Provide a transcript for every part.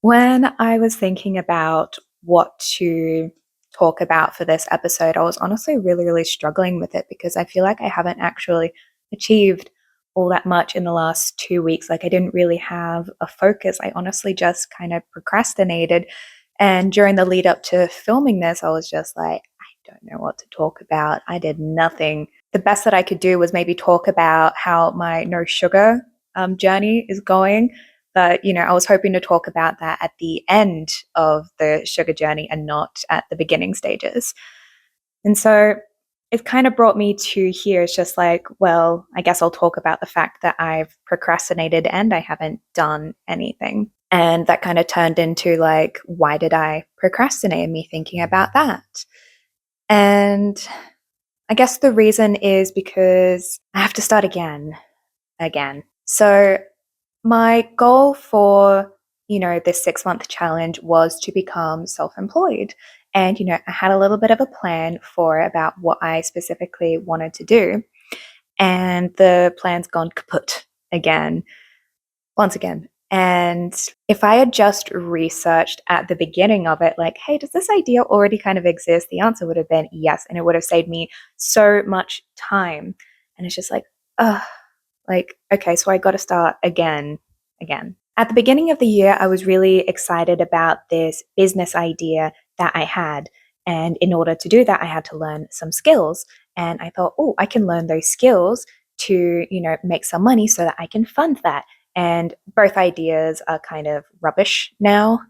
When I was thinking about what to talk about for this episode, I was honestly really struggling with it because I feel like I haven't actually achieved all that much in the last 2 weeks. Like, I didn't really have a focus. I honestly just kind of procrastinated. And during the lead up to filming this, I was just like, I don't know what to talk about. I did nothing. The best that I could do was maybe talk about how my no sugar journey is going, but, I was hoping to talk about that at the end of the sugar journey and not at the beginning stages. And so it kind of brought me to here. It's just like, well, I guess I'll talk about the fact that I've procrastinated and I haven't done anything. And that kind of turned into like, why did I procrastinate? And me thinking about that. And I guess the reason is because I have to start again. So my goal for, this 6-month challenge was to become self-employed. And, I had a little bit of a plan for about what I specifically wanted to do. And the plan's gone kaput again, once again. And if I had just researched at the beginning of it, like, hey, does this idea already kind of exist? The answer would have been yes. And it would have saved me so much time. And it's just like, ugh, like, okay, so I got to start again. At the beginning of the year, I was really excited about this business idea that I had. And in order to do that, I had to learn some skills. And I thought, oh, I can learn those skills to, make some money so that I can fund that. And both ideas are kind of rubbish now.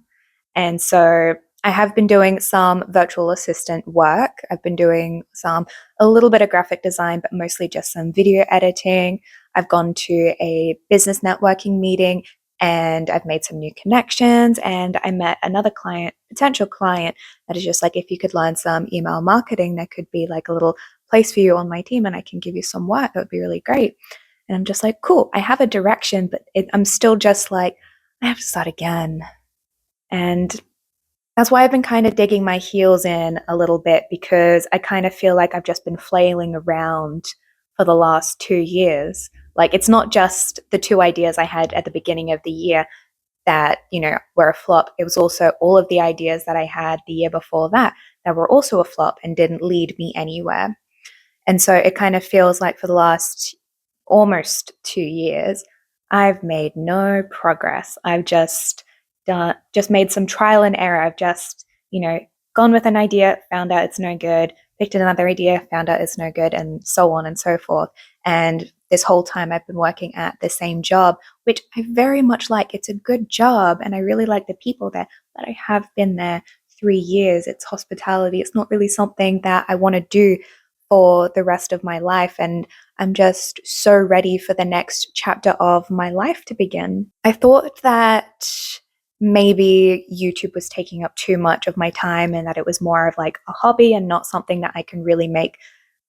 And so I have been doing some virtual assistant work. I've been doing a little bit of graphic design, but mostly just some video editing. I've gone to a business networking meeting and I've made some new connections. And I met another potential client, that is just like, if you could learn some email marketing, there could be like a little place for you on my team and I can give you some work. That would be really great. And I'm just like, cool, I have a direction, but I'm still just like, I have to start again. And that's why I've been kind of digging my heels in a little bit, because I kind of feel like I've just been flailing around for the last 2 years. Like, it's not just the two ideas I had at the beginning of the year that, were a flop. It was also all of the ideas that I had the year before that were also a flop and didn't lead me anywhere. And so it kind of feels like for the last almost 2 years, I've made no progress. I've just made some trial and error. I've just, gone with an idea, found out it's no good, picked another idea, found out it's no good, and so on and so forth. And this whole time I've been working at the same job, which I very much like. It's a good job and I really like the people there, but I have been there 3 years. It's hospitality. It's not really something that I want to do for the rest of my life. And I'm just so ready for the next chapter of my life to begin. I thought that maybe YouTube was taking up too much of my time and that it was more of like a hobby and not something that I can really make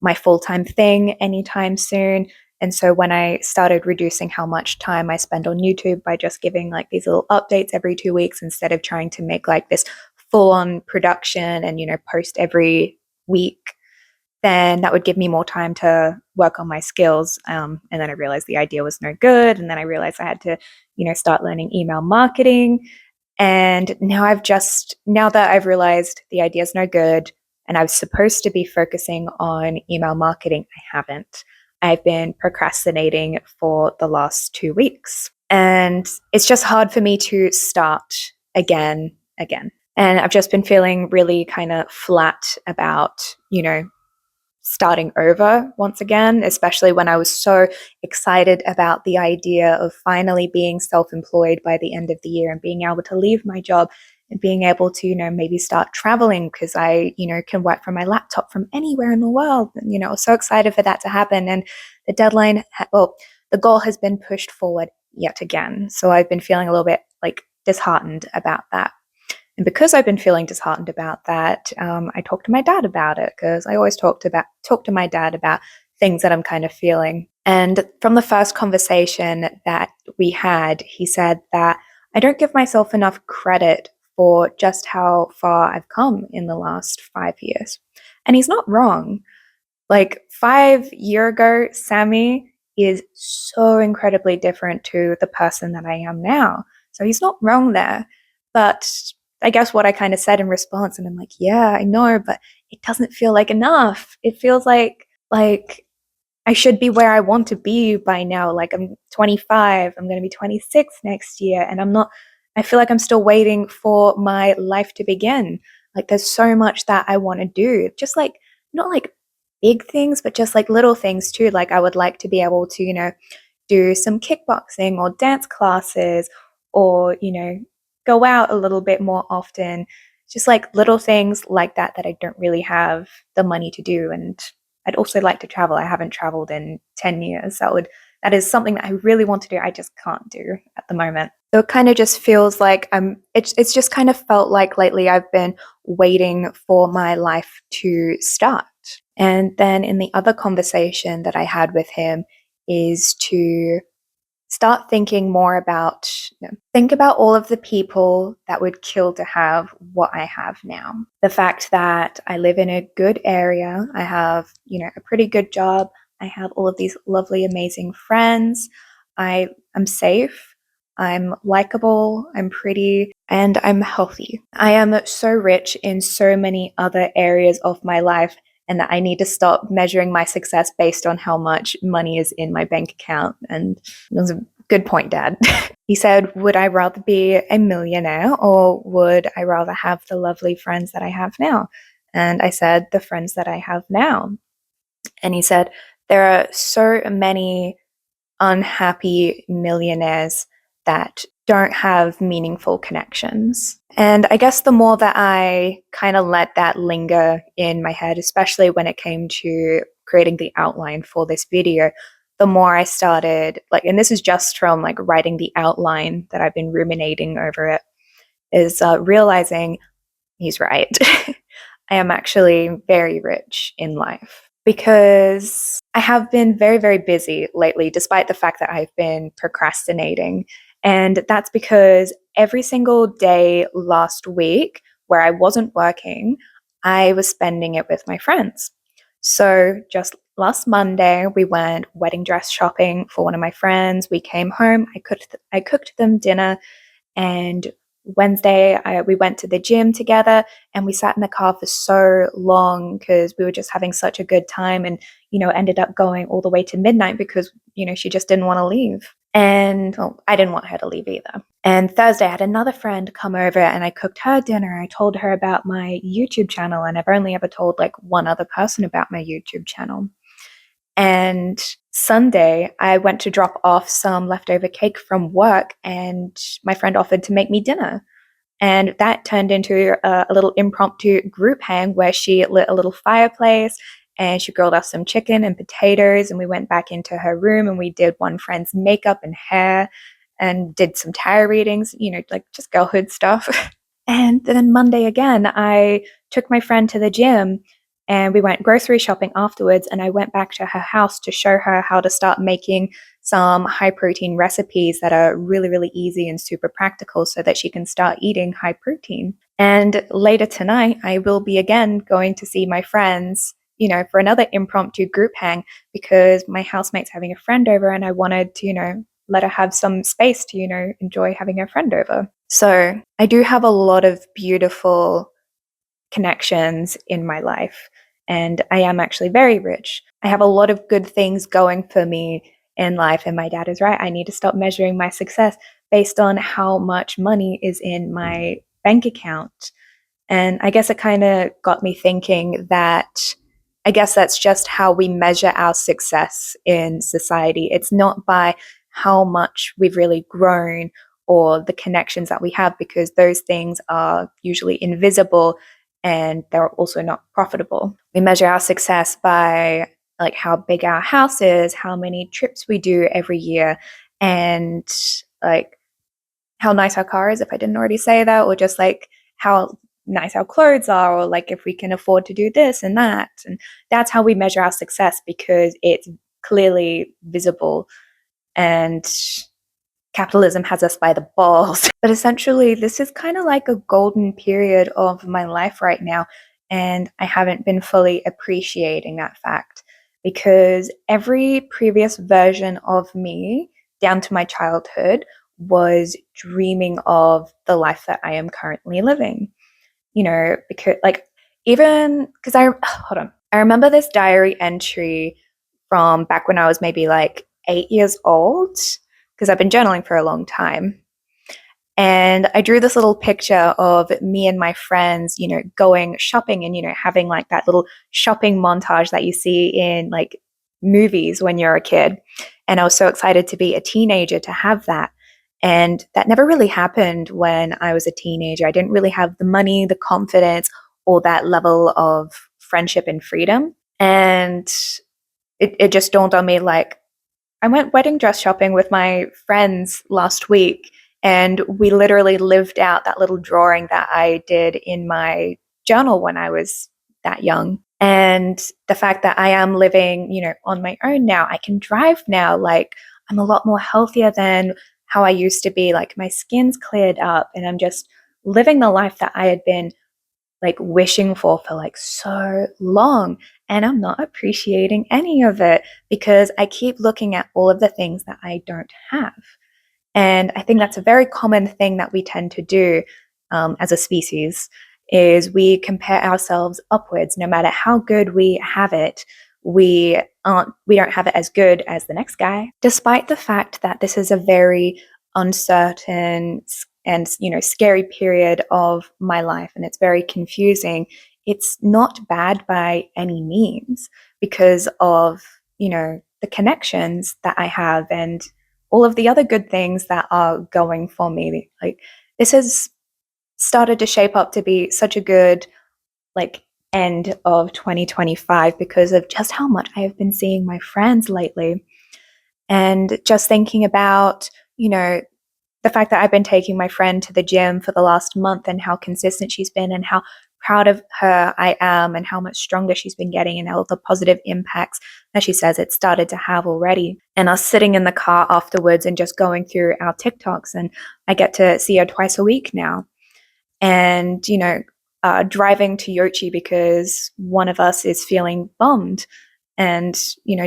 my full-time thing anytime soon. And so when I started reducing how much time I spend on YouTube by just giving like these little updates every 2 weeks instead of trying to make like this full-on production and, post every week, then that would give me more time to work on my skills. And then I realized the idea was no good. And then I realized I had to, start learning email marketing. And now that I've realized the idea is no good and I was supposed to be focusing on email marketing, I haven't. I've been procrastinating for the last 2 weeks. And it's just hard for me to start again. And I've just been feeling really kind of flat about, starting over once again, especially when I was so excited about the idea of finally being self-employed by the end of the year and being able to leave my job and being able to, maybe start traveling because I, can work from my laptop from anywhere in the world. And, I was so excited for that to happen. And the the goal has been pushed forward yet again. So I've been feeling a little bit like disheartened about that. And because I've been feeling disheartened about that, I talked to my dad about it, because I always talk to my dad about things that I'm kind of feeling. And from the first conversation that we had, he said that I don't give myself enough credit for just how far I've come in the last 5 years. And he's not wrong. Like 5 years ago, Sammy is so incredibly different to the person that I am now. So he's not wrong there. But I guess what I kind of said in response, and I'm like, yeah, I know, but it doesn't feel like enough. It feels like I should be where I want to be by now. Like I'm 25, I'm going to be 26 next year, and I feel like I'm still waiting for my life to begin. Like there's so much that I want to do. Just like, not like big things, but just like little things too. Like I would like to be able to, do some kickboxing or dance classes or, go out a little bit more often. Just like little things like that I don't really have the money to do. And I'd also like to travel. I haven't traveled in 10 years. That is something that I really want to do. I just can't do at the moment. So it kind of just feels like it's just kind of felt like lately I've been waiting for my life to start. And then in the other conversation that I had with him is to start thinking more about, think about all of the people that would kill to have what I have now. The fact that I live in a good area, I have, a pretty good job, I have all of these lovely, amazing friends, I'm safe, I'm likable, I'm pretty, and I'm healthy. I am so rich in so many other areas of my life, and that I need to stop measuring my success based on how much money is in my bank account. And it was a good point, Dad. He said, would I rather be a millionaire or would I rather have the lovely friends that I have now? And I said, the friends that I have now. And he said, there are so many unhappy millionaires that don't have meaningful connections. And I guess the more that I kind of let that linger in my head, especially when it came to creating the outline for this video, the more I started, like, and this is just from like writing the outline that I've been ruminating over it, is realizing he's right. I am actually very rich in life because I have been very, very busy lately, despite the fact that I've been procrastinating. And that's because every single day last week where I wasn't working, I was spending it with my friends. So just last Monday, we went wedding dress shopping for one of my friends. We came home, I cooked them dinner, and Wednesday, we went to the gym together and we sat in the car for so long because we were just having such a good time and, ended up going all the way to midnight because, she just didn't want to leave. And well, I didn't want her to leave either. And Thursday, I had another friend come over and I cooked her dinner. I told her about my YouTube channel, and I've only ever told like one other person about my YouTube channel. And Sunday, I went to drop off some leftover cake from work, and my friend offered to make me dinner. And that turned into a little impromptu group hang where she lit a little fireplace and she grilled us some chicken and potatoes. And we went back into her room and we did one friend's makeup and hair and did some tarot readings, like just girlhood stuff. And then Monday again, I took my friend to the gym and we went grocery shopping afterwards. And I went back to her house to show her how to start making some high protein recipes that are really, really easy and super practical so that she can start eating high protein. And later tonight, I will be again going to see my friends, for another impromptu group hang because my housemate's having a friend over and I wanted to, let her have some space to, enjoy having her friend over. So I do have a lot of beautiful connections in my life, and I am actually very rich. I have a lot of good things going for me in life, and my dad is right. I need to stop measuring my success based on how much money is in my bank account. And I guess it kind of got me thinking that I guess that's just how we measure our success in society. It's not by how much we've really grown or the connections that we have, because those things are usually invisible and they're also not profitable. We measure our success by like how big our house is, how many trips we do every year, and like how nice our car is, if I didn't already say that, or just like how nice our clothes are, or like if we can afford to do this and that. And that's how we measure our success because it's clearly visible. And capitalism has us by the balls. But essentially, this is kind of like a golden period of my life right now. And I haven't been fully appreciating that fact because every previous version of me, down to my childhood, was dreaming of the life that I am currently living. Because like even because I hold on, I remember this diary entry from back when I was maybe like 8 years old because I've been journaling for a long time. And I drew this little picture of me and my friends, going shopping and, having like that little shopping montage that you see in like movies when you're a kid. And I was so excited to be a teenager to have that. And that never really happened when I was a teenager. I didn't really have the money, the confidence, or that level of friendship and freedom. And it just dawned on me like, I went wedding dress shopping with my friends last week, and we literally lived out that little drawing that I did in my journal when I was that young. And the fact that I am living, on my own now, I can drive now, like I'm a lot more healthier than how I used to be. Like my skin's cleared up, and I'm just living the life that I had been like wishing for like so long, and I'm not appreciating any of it because I keep looking at all of the things that I don't have. And I think that's a very common thing that we tend to do as a species is we compare ourselves upwards. No matter how good we have it, we don't have it as good as the next guy, despite the fact that this is a very uncertain and scary period of my life, and it's very confusing. It's not bad by any means because of the connections that I have and all of the other good things that are going for me. Like this has started to shape up to be such a good like end of 2025 because of just how much I have been seeing my friends lately, and just thinking about the fact that I've been taking my friend to the gym for the last month and how consistent she's been and how proud of her I am and how much stronger she's been getting and all the positive impacts that she says it started to have already. And us sitting in the car afterwards and just going through our TikToks, and I get to see her twice a week now. And, driving to Yochi because one of us is feeling bummed, and,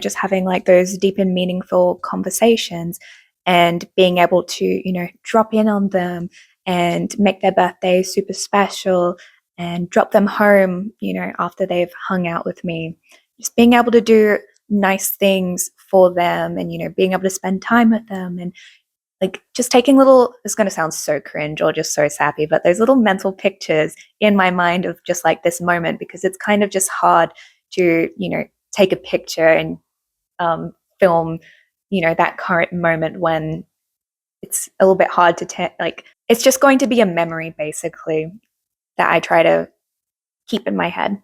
just having like those deep and meaningful conversations and being able to, drop in on them and make their birthday super special and drop them home, after they've hung out with me. Just being able to do nice things for them and, being able to spend time with them and like just taking little, it's going to sound so cringe or just so sappy, but those little mental pictures in my mind of just like this moment, because it's kind of just hard to, take a picture and film, that current moment when it's a little bit hard to like, it's just going to be a memory basically that I try to keep in my head.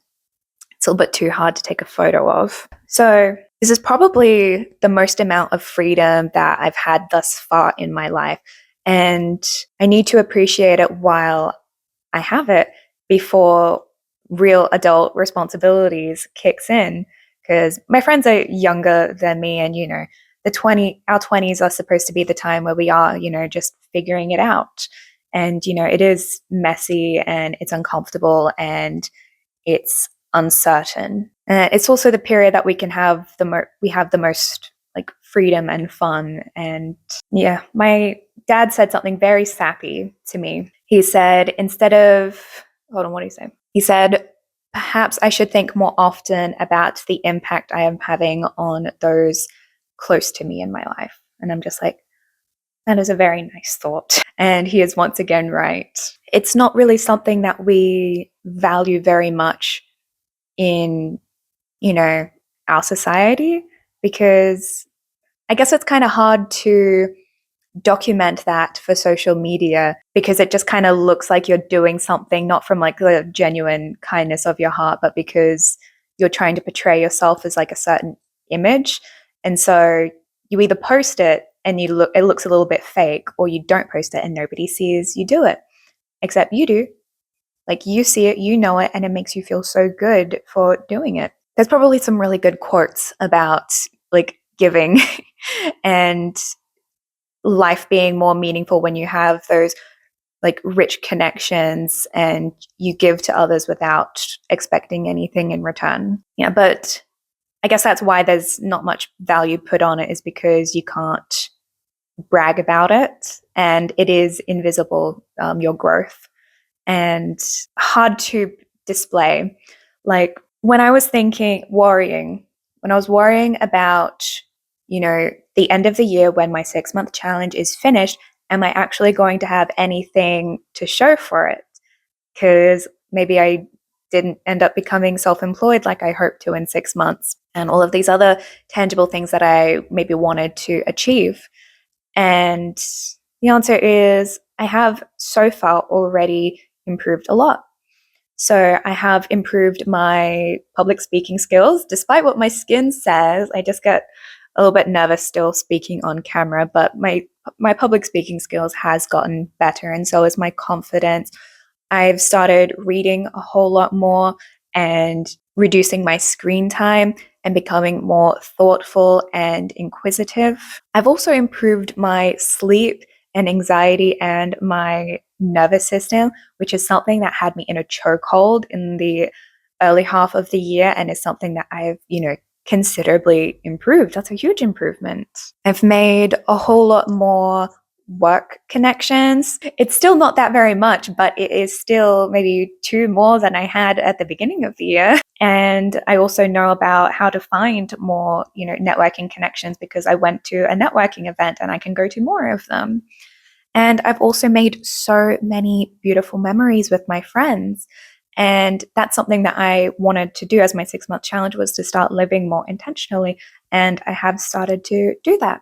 It's a little bit too hard to take a photo of. So this is probably the most amount of freedom that I've had thus far in my life. And I need to appreciate it while I have it before real adult responsibilities kicks in. Because my friends are younger than me, and our 20s are supposed to be the time where we are, just figuring it out. And it is messy and it's uncomfortable and it's uncertain. It's also the period that we can have we have the most like freedom and fun. And yeah, my dad said something very sappy to me. He said, instead of, hold on, what did he say? He said, perhaps I should think more often about the impact I am having on those close to me in my life. And I'm just like, that is a very nice thought. And he is once again right. It's not really something that we value very much in, our society, because I guess it's kind of hard to document that for social media because it just kind of looks like you're doing something not from like the genuine kindness of your heart, but because you're trying to portray yourself as like a certain image. And so you either post it and it looks a little bit fake, or you don't post it and nobody sees you do it, except you do. Like you see it, you know it, and it makes you feel so good for doing it. There's probably some really good quotes about like giving and life being more meaningful when you have those like rich connections and you give to others without expecting anything in return. Yeah, but I guess that's why there's not much value put on it, is because you can't brag about it, and it is invisible, your growth, and hard to display. Like when I was when I was worrying about, the end of the year when my 6-month challenge is finished, am I actually going to have anything to show for it? Because maybe I didn't end up becoming self employed like I hoped to in 6 months, and all of these other tangible things that I maybe wanted to achieve. And the answer is I have so far already improved a lot. So I have improved my public speaking skills, despite what my skin says. I just get a little bit nervous still speaking on camera, but my public speaking skills has gotten better, and so is my confidence. I've started reading a whole lot more and reducing my screen time and becoming more thoughtful and inquisitive. I've also improved my sleep and anxiety and my nervous system, which is something that had me in a chokehold in the early half of the year and is something that I've, considerably improved. That's a huge improvement. I've made a whole lot more work connections. It's still not that very much, but it is still maybe two more than I had at the beginning of the year. And I also know about how to find more, networking connections because I went to a networking event and I can go to more of them. And I've also made so many beautiful memories with my friends. And that's something that I wanted to do as my 6-month challenge, was to start living more intentionally. And I have started to do that.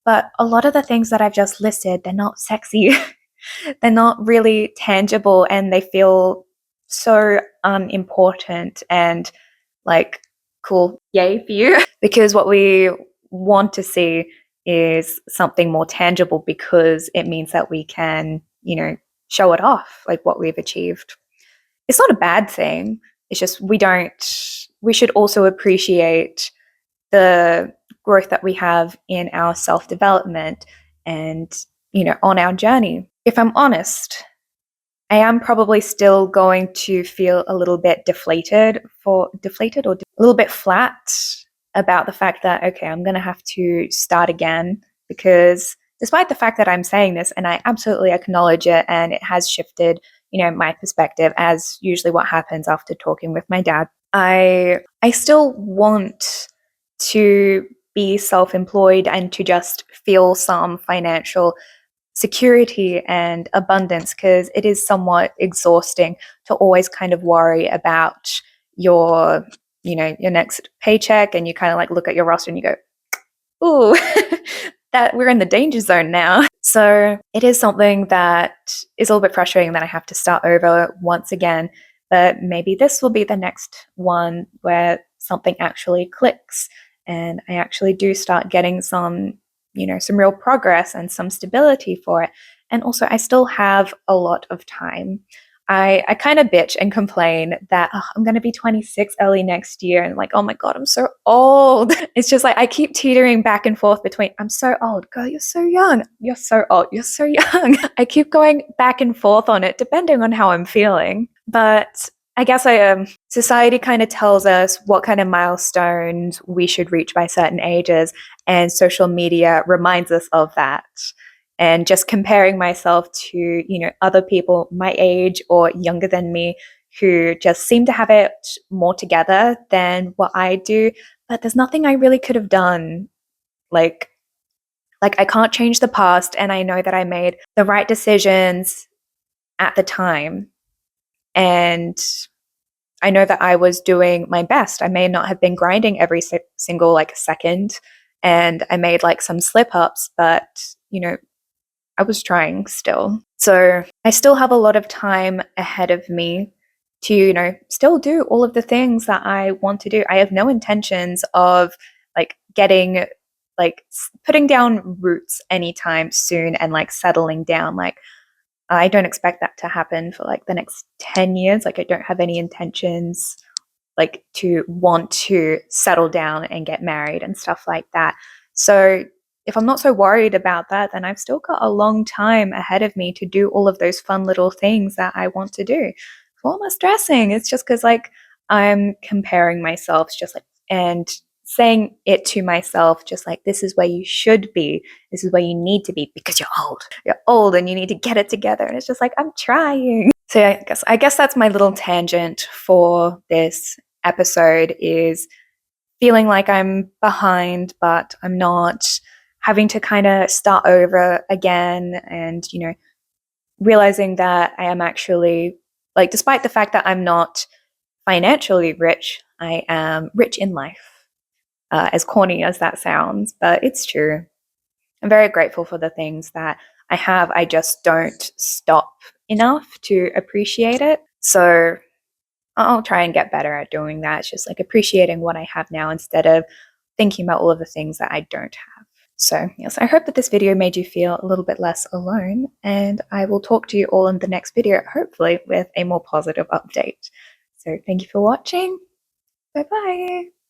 But a lot of the things that I've just listed, they're not sexy. They're not really tangible, and they feel so unimportant and like, cool, yay for you. Because what we want to see is something more tangible, because it means that we can, show it off, like what we've achieved. It's not a bad thing. It's just we should also appreciate the growth that we have in our self development and, on our journey. If I'm honest, I am probably still going to feel a little bit deflated or a little bit flat about the fact that, okay, I'm going to have to start again, because despite the fact that I'm saying this and I absolutely acknowledge it and it has shifted, my perspective, as usually what happens after talking with my dad, I still want to be self-employed and to just feel some financial security and abundance, because it is somewhat exhausting to always kind of worry about your your next paycheck, and you kind of like look at your roster and you go, ooh, that we're in the danger zone now. So it is something that is a little bit frustrating that I have to start over once again, but maybe this will be the next one where something actually clicks and I actually do start getting some, some real progress and some stability for it. And also, I still have a lot of time. I kind of bitch and complain that, "Oh, I'm going to be 26 early next year." And like, oh my God, I'm so old. It's just like I keep teetering back and forth between, I'm so old. Girl, you're so young. You're so old. You're so young. I keep going back and forth on it depending on how I'm feeling. But I guess society kind of tells us what kind of milestones we should reach by certain ages, and social media reminds us of that. And just comparing myself to, other people my age or younger than me who just seem to have it more together than what I do. But there's nothing I really could have done. Like, I can't change the past, and I know that I made the right decisions at the time. And I know that I was doing my best. I may not have been grinding every single like second, and I made like some slip ups, but I was trying still. So I still have a lot of time ahead of me to, still do all of the things that I want to do. I have no intentions of like getting like putting down roots anytime soon and like settling down. Like, I don't expect that to happen for like the next 10 years. Like, I don't have any intentions like to want to settle down and get married and stuff like that. So if I'm not so worried about that, then I've still got a long time ahead of me to do all of those fun little things that I want to do. What am I stressing? It's just because like I'm comparing myself, just like, and saying it to myself, just like, this is where you should be, this is where you need to be, because you're old and you need to get it together. And it's just like, I'm trying. So I guess that's my little tangent for this episode, is feeling like I'm behind, but I'm not, having to kind of start over again, and, realizing that I am actually, like, despite the fact that I'm not financially rich, I am rich in life. As corny as that sounds, but it's true. I'm very grateful for the things that I have. I just don't stop enough to appreciate it. So I'll try and get better at doing that. It's just like appreciating what I have now instead of thinking about all of the things that I don't have. So, yes, I hope that this video made you feel a little bit less alone, and I will talk to you all in the next video, hopefully with a more positive update. So thank you for watching. Bye-bye.